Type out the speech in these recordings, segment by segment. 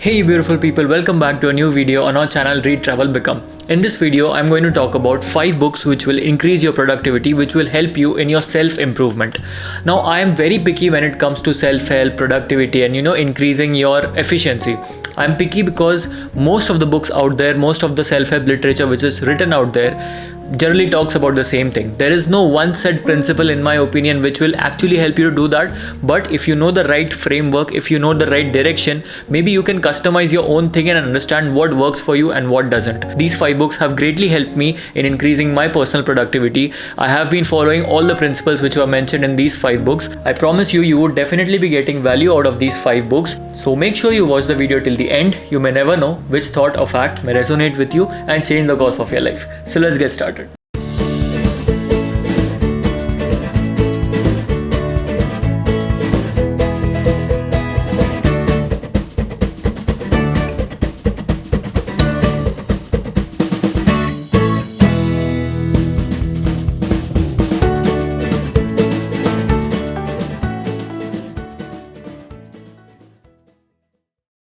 Hey beautiful people, welcome back to a new video on our channel Read Travel Become. In this video, I'm going to talk about 5 books which will increase your productivity, which will help you in your self-improvement. Now, I am very picky when it comes to self-help, productivity and increasing your efficiency. I'm picky because most of the books out there, most of the self-help literature which is written out there generally talks about the same thing. There is no one set principle in my opinion which will actually help you to do that, but if you know the right framework, if you know the right direction, maybe you can customize your own thing and understand what works for you and what doesn't. These 5 books have greatly helped me in increasing my personal productivity. I have been following all the principles which were mentioned in these 5 books. I promise you would definitely be getting value out of these 5 books. So make sure you watch the video till the end. You may never know which thought or fact may resonate with you and change the course of your life. So let's get started.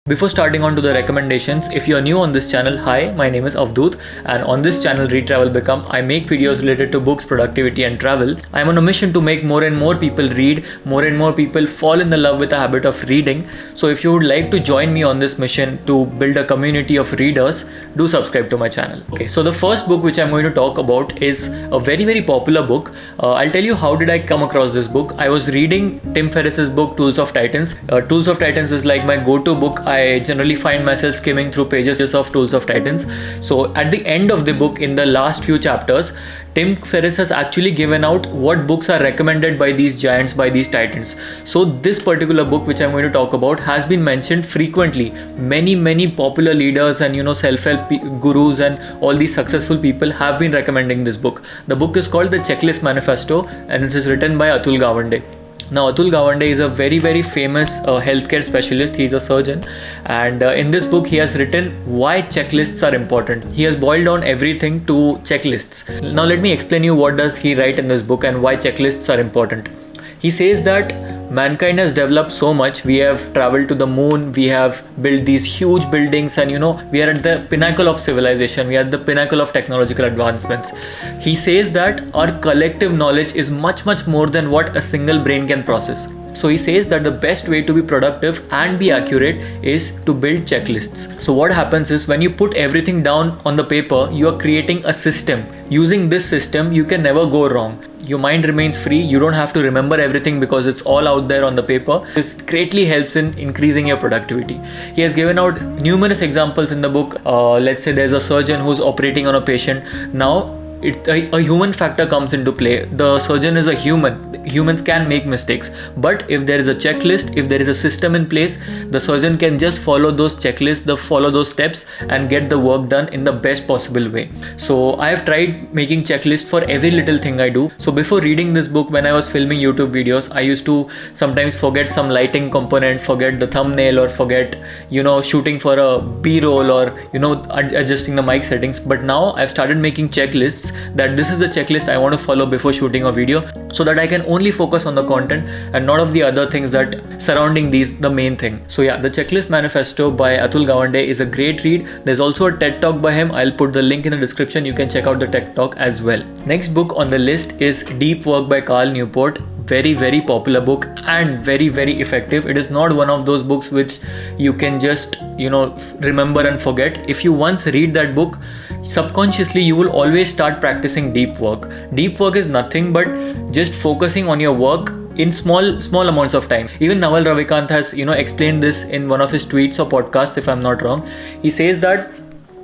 Before starting on to the recommendations, if you are new on this channel, hi, my name is Avdut, and on this channel Read Travel Become, I make videos related to books, productivity and travel. I am on a mission to make more and more people read, more and more people fall in the love with the habit of reading. So if you would like to join me on this mission to build a community of readers, do subscribe to my channel. Okay, so the first book which I'm going to talk about is a very popular book. I'll tell you how did I come across this book. I was reading Tim Ferriss's book Tools of Titans. Tools of Titans is like my go-to book. I generally find myself skimming through pages of Tools of Titans. So at the end of the book, in the last few chapters, Tim Ferriss has actually given out what books are recommended by these giants, by these titans. So this particular book which I'm going to talk about has been mentioned frequently. Many popular leaders and self-help gurus and all these successful people have been recommending this book. The book is called the Checklist Manifesto and it is written by Atul Gawande. Now, Atul Gawande is a very famous healthcare specialist. He is a surgeon, and in this book he has written why checklists are important. He has boiled down everything to checklists. Now let me explain you what does he write in this book and why checklists are important. He says that mankind has developed so much. We have traveled to the moon, we have built these huge buildings, and we are at the pinnacle of civilization, we are at the pinnacle of technological advancements. He says that our collective knowledge is much more than what a single brain can process. So he says that the best way to be productive and be accurate is to build checklists. So what happens is when you put everything down on the paper, you are creating a system. Using this system, you can never go wrong. Your mind remains free. You don't have to remember everything because it's all out there on the paper. This greatly helps in increasing your productivity. He has given out numerous examples in the book. Let's say there's a surgeon who's operating on a patient. Now, a human factor comes into play. The surgeon is a human. Humans can make mistakes, but if there is a checklist, if there is a system in place, the surgeon can just follow those checklists, follow those steps and get the work done in the best possible way. So I have tried making checklists for every little thing I do. So before reading this book, when I was filming YouTube videos, I used to sometimes forget some lighting component, forget the thumbnail, or forget shooting for a B-roll, or adjusting the mic settings. But now I've started making checklists, that this is the checklist I want to follow before shooting a video, so that I can only focus on the content and not of the other things that surrounding the main thing. So yeah, the Checklist Manifesto by Atul Gawande is a great read. There's also a TED Talk by him. I'll put the link in the description. You can check out the TED Talk as well. Next book on the list is Deep Work by Cal Newport. Very popular book and very effective. It is not one of those books which you can just remember and forget. If you once read that book, subconsciously you will always start practicing deep work. Deep work is nothing but just focusing on your work in small amounts of time. Even Naval Ravikant has explained this in one of his tweets or podcasts, if I'm not wrong. He says that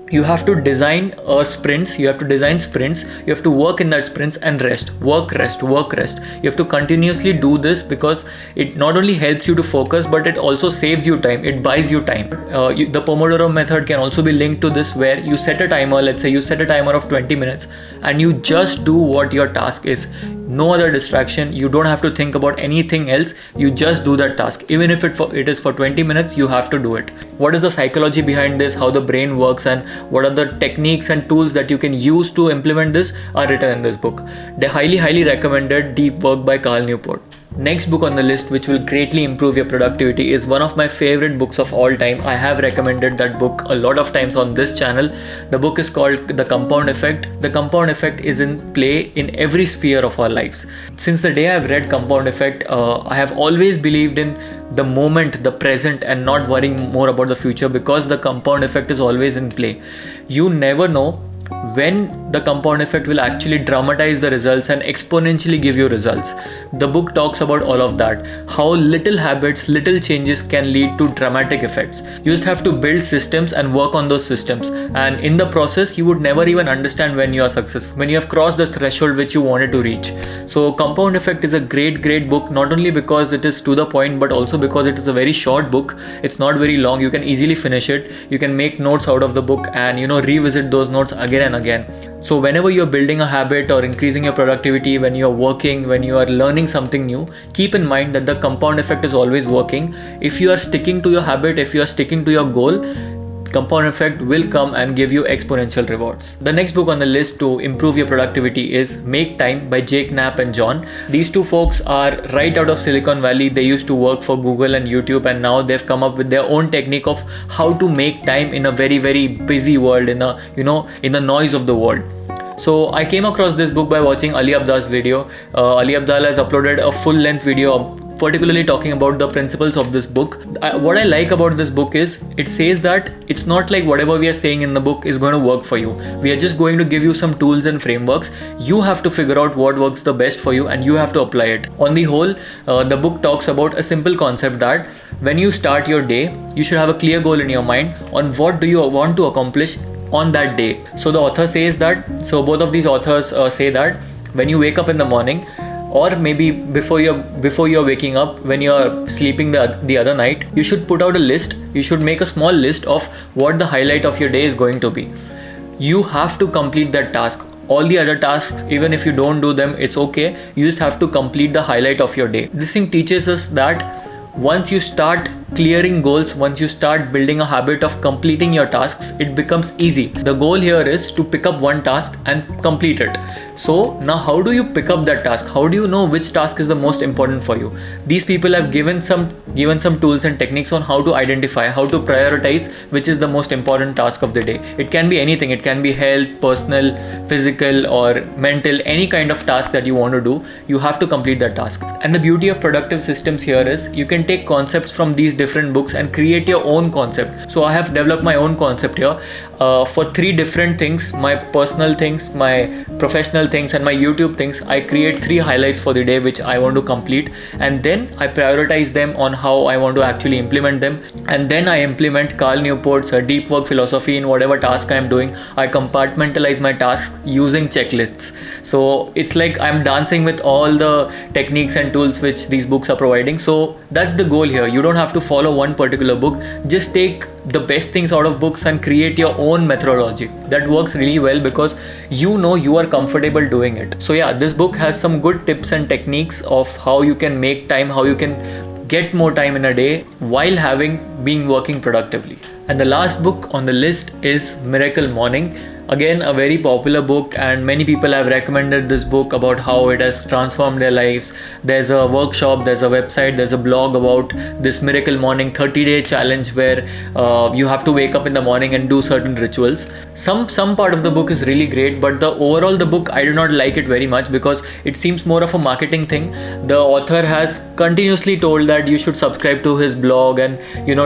you have to design sprints, you have to work in that sprints and work rest. You have to continuously do this because it not only helps you to focus, but it also saves you time, it buys you time. The Pomodoro method can also be linked to this, where you set a timer. Let's say you set a timer of 20 minutes and you just do what your task is. No other distraction. You don't have to think about anything else. You just do that task. Even if it is for 20 minutes, you have to do it. What is the psychology behind this, how the brain works, and what are the techniques and tools that you can use to implement this are written in this book. The highly recommended Deep Work by Cal Newport. Next book on the list which will greatly improve your productivity is one of my favorite books of all time. I have recommended that book a lot of times on this channel. The book is called The Compound Effect. The Compound Effect is in play in every sphere of our lives. Since the day I've read Compound Effect, I have always believed in the moment, the present, and not worrying more about the future, because the compound effect is always in play. You never know when the compound effect will actually dramatize the results and exponentially give you results. The book talks about all of that, how little habits, little changes can lead to dramatic effects. You just have to build systems and work on those systems, and in the process you would never even understand when you are successful, when you have crossed the threshold which you wanted to reach. So Compound Effect is a great book, not only because it is to the point, but also because it is a very short book. It's not very long. You can easily finish it. You can make notes out of the book and revisit those notes again and again. So whenever you're building a habit or increasing your productivity, when you're working, when you are learning something new, keep in mind that the compound effect is always working. If you are sticking to your habit, if you are sticking to your goal, compound effect will come and give you exponential rewards. The next book on the list to improve your productivity is Make Time by Jake Knapp and John. These two folks are right out of Silicon Valley. They used to work for Google and YouTube, and now they've come up with their own technique of how to make time in a very busy world, in the noise of the world. So I came across this book by watching Ali Abdal's video. Ali Abdal has uploaded a full-length video particularly talking about the principles of this book. What I like about this book is it says that it's not like whatever we are saying in the book is going to work for you. We are just going to give you some tools and frameworks. You have to figure out what works the best for you and you have to apply it. On the whole, the book talks about a simple concept that when you start your day, you should have a clear goal in your mind on what do you want to accomplish on that day. So the author says that, so both of these authors say that when you wake up in the morning, or maybe before you're waking up, when you're sleeping the other night, you should put out a list. You should make a small list of what the highlight of your day is going to be. You have to complete that task. All the other tasks, even if you don't do them, it's okay. You just have to complete the highlight of your day. This thing teaches us that once you start clearing goals, once you start building a habit of completing your tasks, it becomes easy. The goal here is to pick up one task and complete it. So now how do you pick up that task? How do you know which task is the most important for you? These people have given some tools and techniques on how to identify, how to prioritize which is the most important task of the day. It can be anything. It can be health, personal, physical, or mental, any kind of task that you want to do. You have to complete that task. And the beauty of productive systems here is you can take concepts from these different books and create your own concept. So I have developed my own concept here for 3 different things: my personal things, my professional things, and my YouTube things. I create 3 highlights for the day which I want to complete, and then I prioritize them on how I want to actually implement them, and then I implement Carl Newport's deep work philosophy in whatever task I am doing. I compartmentalize my tasks using checklists. So it's like I'm dancing with all the techniques and tools which these books are providing. So that's the goal here. You don't have to follow one particular book. Just take the best things out of books and create your own methodology. That works really well because you are comfortable doing it. So yeah, this book has some good tips and techniques of how you can make time, how you can get more time in a day while being working productively. And the last book on the list is Miracle Morning. Again, a very popular book, and many people have recommended this book about how it has transformed their lives. There's a workshop, there's a website, there's a blog about this Miracle Morning 30-day challenge where you have to wake up in the morning and do certain rituals. Some part of the book is really great, but the book, I do not like it very much because it seems more of a marketing thing. The author has continuously told that you should subscribe to his blog and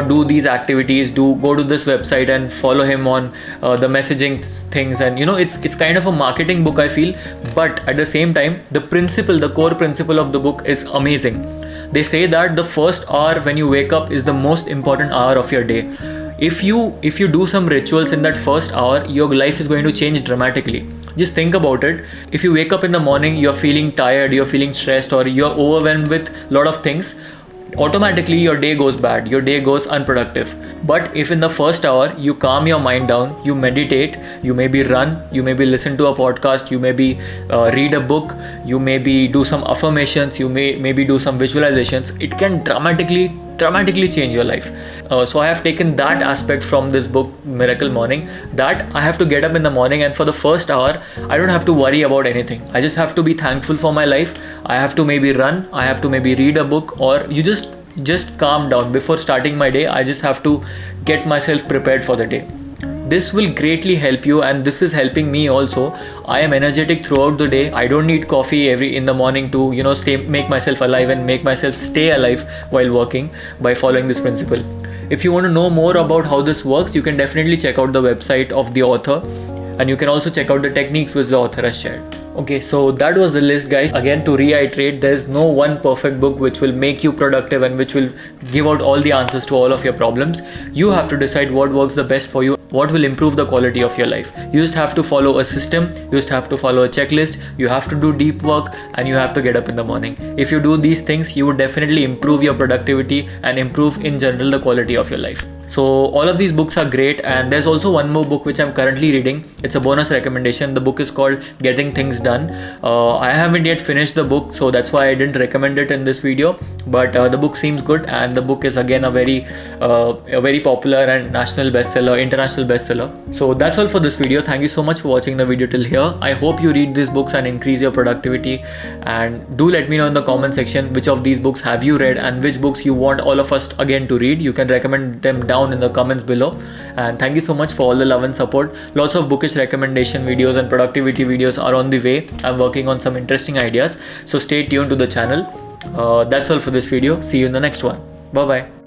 do these activities, go to this website and follow him on the messaging things, and it's kind of a marketing book, I feel. But at the same time, the core principle of the book is amazing. They say that the first hour when you wake up is the most important hour of your day. If you do some rituals in that first hour, your life is going to change dramatically. Just think about it. If you wake up in the morning, you're feeling tired, you're feeling stressed, or you're overwhelmed with a lot of things, automatically your day goes bad, your day goes unproductive. But if in the first hour you calm your mind down, you meditate, you maybe run, you maybe listen to a podcast, you maybe read a book, you maybe do some affirmations, you maybe do some visualizations, it can dramatically dramatically change your life. So I have taken that aspect from this book, Miracle Morning, that I have to get up in the morning, and for the first hour I don't have to worry about anything. I just have to be thankful for my life. I have to maybe run, I have to maybe read a book, or you just calm down before starting my day. I just have to get myself prepared for the day. This will greatly help you, and this is helping me also. I am energetic throughout the day. I don't need coffee in the morning to make myself alive and make myself stay alive while working, by following this principle. If you want to know more about how this works, you can definitely check out the website of the author, and you can also check out the techniques which the author has shared. Okay, so that was the list, guys. Again, to reiterate, there's no one perfect book which will make you productive and which will give out all the answers to all of your problems. You have to decide what works the best for you, what will improve the quality of your life. You just have to follow a system, you just have to follow a checklist, you have to do deep work, and you have to get up in the morning. If you do these things, you would definitely improve your productivity and improve in general the quality of your life. So all of these books are great, and there's also one more book which I'm currently reading. It's a bonus recommendation. The book is called Getting Things Done. I haven't yet finished the book, so that's why I didn't recommend it in this video, but the book seems good, and the book is again a very popular and national bestseller, international bestseller. So that's all for this video. Thank you so much for watching the video till here. I hope you read these books and increase your productivity, and do let me know in the comment section which of these books have you read and which books you want all of us again to read. You can recommend them down in the comments below, and thank you so much for all the love and support. Lots of bookish recommendation videos and productivity videos are on the way. I'm working on some interesting ideas, so stay tuned to the channel. That's all for this video. See you in the next one. Bye bye.